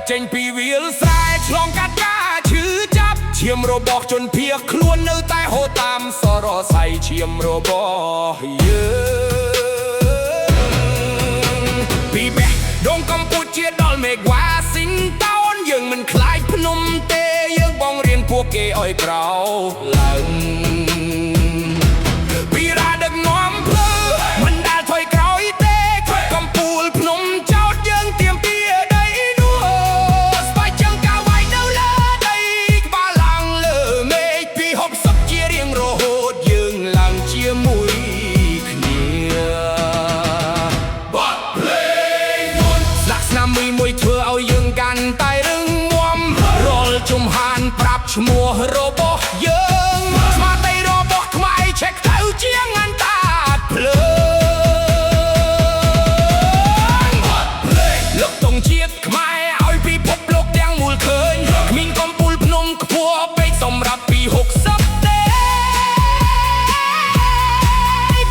ចេញពីវាលស្រែឆ្លងកាត់ការឈឺចាប់ឈាមរបស់ជនភៀសខ្លួននៅតែហូរតាមសរសៃឈាមរបស់យើងពីបេះដូងកម្ពុជាដល់មេឃវ៉ាស៊ីនតោនយើងមិនខ្លាចភ្នំទេយើងបងរៀនពួកគេឲ្យក្រោកឡើងពីរាដឹកនាំភ្លើមិនដែលថយក្រោយទេកំពូលភ្នំចោតយើងទៀមទាដីនោះស្បែកជើងកាវ៉ៃនៅលើដីក្បាលឡើងលើមេឃពី60ជារៀងរហូតយើងឡើងជាមួយគ្នាបាត់ភ្លេងមុនស្លាកស្នាមមួយធ្វើឲ្យយើងកាន់តែរឹងមាំរាល់ជំហានប្រាប់ឈ្មោះរបស់យើងស្មារតីរបស់ខ្មែរឆែកទៅជាងអន្តរភ្លើងលើកទង់ជាតិខ្មែរឲ្យពិភពលោកទាំងមូលឃើញគ្មានកំពូលភ្នំខ្ពស់ពេកសម្រាប់ពី60ទេ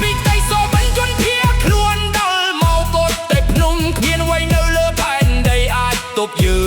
ពីក្តីសោបញ្ជនភៀសខ្លួនដល់មកកត់តែភ្នំគ្មានអ្វីនៅលើផែនដីអាចទប់យើង